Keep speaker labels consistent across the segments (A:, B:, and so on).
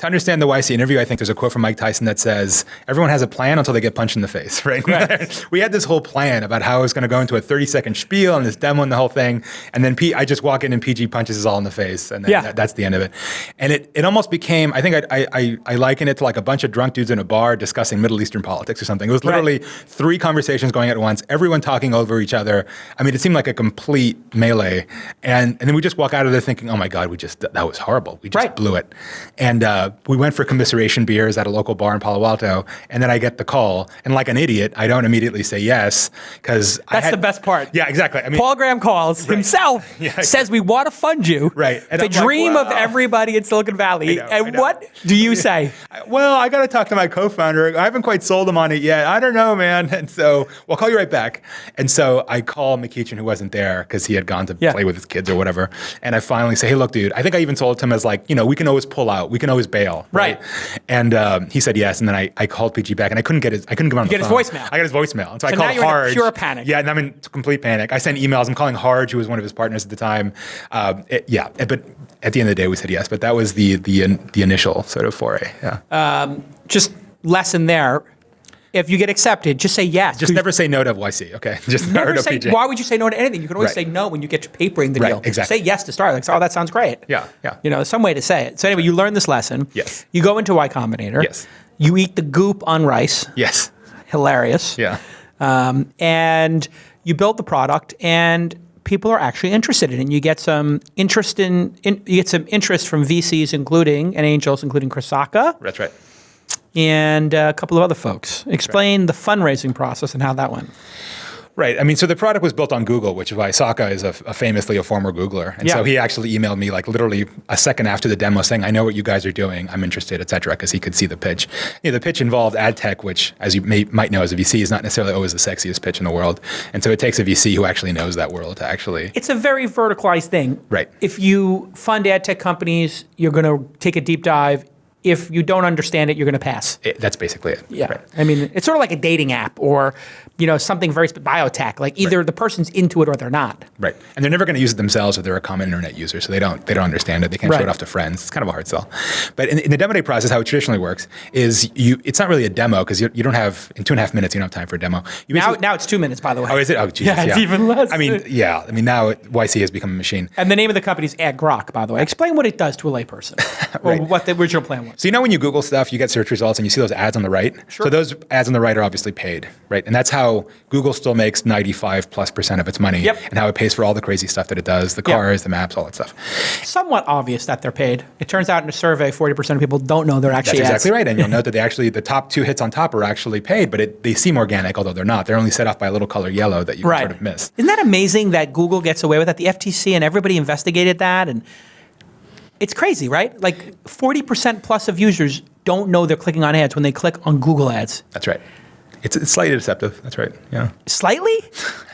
A: to understand the YC interview, I think there's a quote from Mike Tyson that says, everyone has a plan until they get punched in the face, right? We had this whole plan about how I was going to go into a 30-second spiel and this demo and the whole thing. And then I just walk in and PG punches us all in the face. And then that's the end of it. And it almost became, I think I liken it to like a bunch of drunk dudes in a bar discussing Middle Eastern politics or something. It was literally 3 conversations going at once, everyone talking over each other. I mean, it seemed like a complete melee. And then we just walk out of there thinking, oh my God, that was horrible. We just blew it. And we went for commiseration beers at a local bar in Palo Alto. And then I get the call. And like an idiot, I don't immediately say yes because
B: that's the best part.
A: Yeah, exactly. I mean,
B: Paul Graham calls himself, says we want to fund you.
A: Right. And
B: the dream of everybody in Silicon Valley. I know. What do you say?
A: Well, I got to talk to my co-founder. I haven't quite sold him on it yet. I don't know, man. And so, I'll call you right back. And so I call McEachin, who wasn't there because he had gone to play with his kids or whatever. And I finally say, hey, look, dude, I think I even told him as like, we can always pull out. We can always bail.
B: Right.
A: And he said yes. And then I called PG back and I couldn't get him on the phone.
B: His voicemail.
A: I got his voicemail. And so I
B: now
A: called
B: you're
A: Harge.
B: in pure panic.
A: Yeah, and I'm in complete panic. I sent emails. I'm calling Harge, who was one of his partners at the time. But at the end of the day, we said yes. But that was the initial sort of foray. Yeah.
B: Just lesson there. If you get accepted, just say yes.
A: Just never say no to YC, okay? Just
B: never say. PJ. Why would you say no to anything? You can always say no when you get to papering the deal.
A: Exactly.
B: Say yes to start. Like, oh, that sounds great.
A: Yeah.
B: There's some way to say it. So anyway, you learn this lesson.
A: Yes.
B: You go into Y Combinator.
A: Yes.
B: You eat the goop on rice.
A: Yes.
B: Hilarious.
A: Yeah.
B: And you build the product, and people are actually interested in it. And you get some interest from VCs, and angels, including Chris Sacca.
A: That's right.
B: And a couple of other folks. Explain the fundraising process and how that went.
A: Right. I mean, so the product was built on Google, which is why Sacca is famously a former Googler. And so he actually emailed me like literally a second after the demo saying, I know what you guys are doing. I'm interested, et cetera, because he could see the pitch. The pitch involved ad tech, which, as you might know as a VC, is not necessarily always the sexiest pitch in the world. And so it takes a VC who actually knows that world to actually...
B: It's a very verticalized thing.
A: Right.
B: If you fund ad tech companies, you're going to take a deep dive. If you don't understand it, you're going to pass.
A: That's basically it.
B: Yeah.
A: Right.
B: I mean, it's sort of like a dating app or, something very biotech. Like either the person's into it or they're not.
A: Right. And they're never going to use it themselves if they're a common internet user. So they don't understand it. They can't show it off to friends. It's kind of a hard sell. But in the demo day process, how it traditionally works is it's not really a demo because you don't have, in 2.5 minutes, you don't have time for a demo.
B: Now it's 2 minutes, by the way.
A: Oh, is it? Oh, Jesus.
B: Yeah, it's even less.
A: I mean, now YC has become a machine.
B: And the name of the company is AdGrok, by the way. Explain what it does to a layperson or what the original plan was.
A: So when you Google stuff, you get search results and you see those ads on the right.
B: Sure.
A: So those ads on the right are obviously paid, right? And that's how Google still makes 95+% of its money and how it pays for all the crazy stuff that it does, the cars, the maps, all that stuff.
B: Somewhat obvious that they're paid. It turns out in a survey, 40% of people don't know they're actually
A: That's
B: ads.
A: exactly right. And you'll note that the top 2 hits on top are actually paid, but they seem organic, although they're not. They're only set off by a little color yellow that you can sort of miss.
B: Isn't that amazing that Google gets away with that? The FTC and everybody investigated that, and it's crazy, right? Like 40% plus of users don't know they're clicking on ads when they click on Google ads.
A: That's right. It's slightly deceptive. That's right. Yeah.
B: Slightly?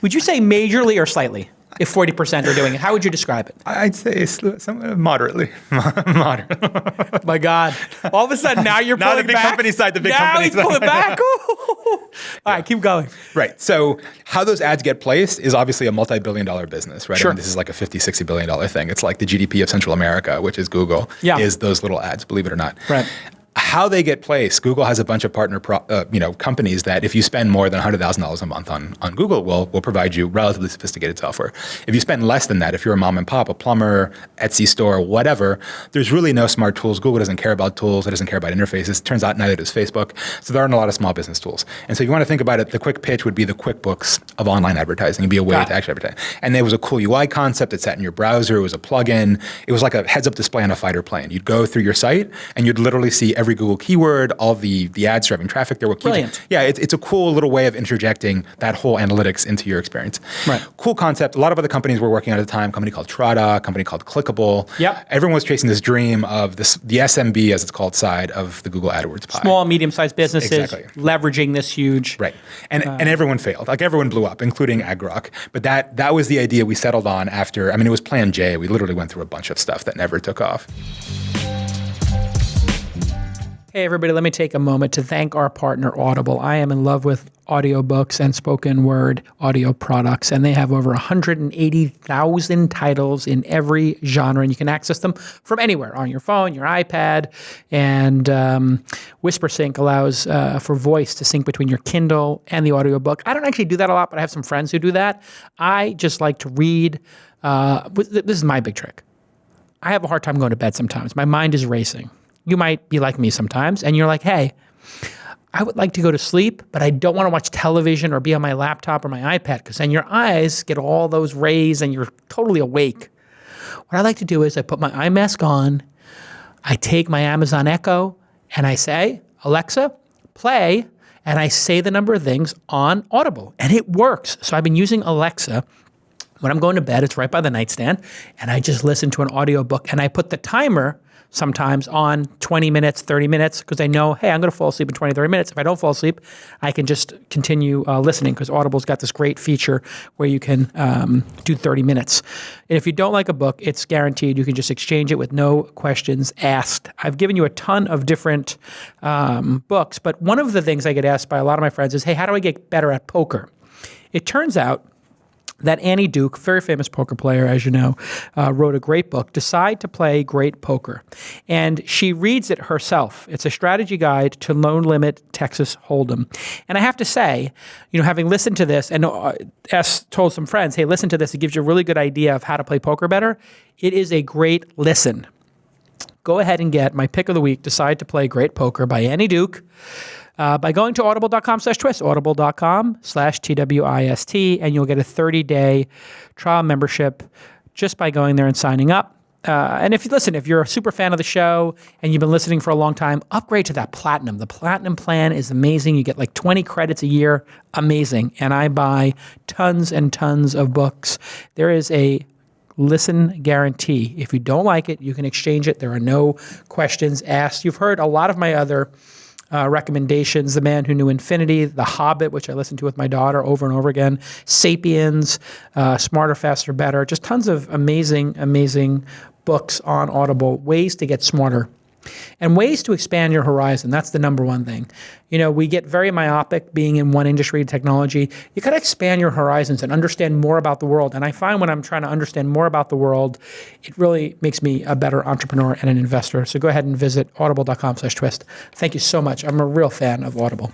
B: Would you say majorly or slightly? If 40% are doing it, how would you describe it?
A: I'd say moderately. Moderately.
B: My God. All of a sudden, now you're pulling back.
A: Now the big company side, the big company side.
B: Now he's pulling back. All right, keep going.
A: Right. So how those ads get placed is obviously a multi-billion-dollar business, right?
B: Sure.
A: I mean, this is like a $50, $60 billion thing. It's like the GDP of Central America, which is Google, is those little ads, believe it or not.
B: Right.
A: How they get placed, Google has a bunch of partner companies that if you spend more than $100,000 a month on Google, will provide you relatively sophisticated software. If you spend less than that, if you're a mom and pop, a plumber, Etsy store, whatever, there's really no smart tools. Google doesn't care about tools. It doesn't care about interfaces. It turns out neither does Facebook. So there aren't a lot of small business tools. And so if you want to think about it, the quick pitch would be the QuickBooks of online advertising. It'd be a way to actually advertise. And there was a cool UI concept that sat in your browser. It was a plugin. It was like a heads-up display on a fighter plane. You'd go through your site and you'd literally see every Google keyword, all the ads driving traffic there.
B: Brilliant.
A: Yeah, it's a cool little way of interjecting that whole analytics into your experience.
B: Right.
A: Cool concept. A lot of other companies were working on at the time, a company called Trada, a company called Clickable.
B: Yep.
A: Everyone was chasing this dream of the SMB, as it's called, side of the Google AdWords pie.
B: Small, medium-sized businesses leveraging this huge...
A: Right. And everyone failed. Like everyone blew up, including AdGrok. But that was the idea we settled on after, it was Plan J. We literally went through a bunch of stuff that never took off.
B: Hey, everybody, let me take a moment to thank our partner, Audible. I am in love with audiobooks and spoken word audio products, and they have over 180,000 titles in every genre, and you can access them from anywhere on your phone, your iPad, and WhisperSync allows for voice to sync between your Kindle and the audiobook. I don't actually do that a lot, but I have some friends who do that. I just like to read. This is my big trick. I have a hard time going to bed sometimes. My mind is racing. You might be like me sometimes, and you're like, hey, I would like to go to sleep, but I don't want to watch television or be on my laptop or my iPad, because then your eyes get all those rays and you're totally awake. What I like to do is I put my eye mask on, I take my Amazon Echo, and I say, Alexa, play, and I say the number of things on Audible, and it works. So I've been using Alexa. When I'm going to bed, it's right by the nightstand, and I just listen to an audiobook, and I put the timer sometimes on 20 minutes, 30 minutes, because I know, hey, I'm going to fall asleep in 20, 30 minutes. If I don't fall asleep, I can just continue listening, because Audible's got this great feature where you can do 30 minutes. And if you don't like a book, it's guaranteed. You can just exchange it with no questions asked. I've given you a ton of different books, but one of the things I get asked by a lot of my friends is, hey, how do I get better at poker? It turns out that Annie Duke, very famous poker player, as you know, wrote a great book, Decide to Play Great Poker. And she reads it herself. It's a strategy guide to low limit Texas Hold'em. And I have to say, having listened to this and told some friends, hey, listen to this, it gives you a really good idea of how to play poker better. It is a great listen. Go ahead and get my pick of the week, Decide to Play Great Poker by Annie Duke. By going to audible.com/twist, audible.com/TWIST, and you'll get a 30-day trial membership just by going there and signing up. And if you're a super fan of the show and you've been listening for a long time, upgrade to that Platinum. The Platinum plan is amazing. You get like 20 credits a year. Amazing. And I buy tons and tons of books. There is a listen guarantee. If you don't like it, you can exchange it. There are no questions asked. You've heard a lot of my other recommendations, The Man Who Knew Infinity, The Hobbit, which I listened to with my daughter over and over again, Sapiens, Smarter, Faster, Better, just tons of amazing, amazing books on Audible, ways to get smarter and ways to expand your horizon. That's the number one thing. We get very myopic being in one industry, technology. You got to expand your horizons and understand more about the world. And I find when I'm trying to understand more about the world, it really makes me a better entrepreneur and an investor. So go ahead and visit audible.com/twist. Thank you so much. I'm a real fan of Audible.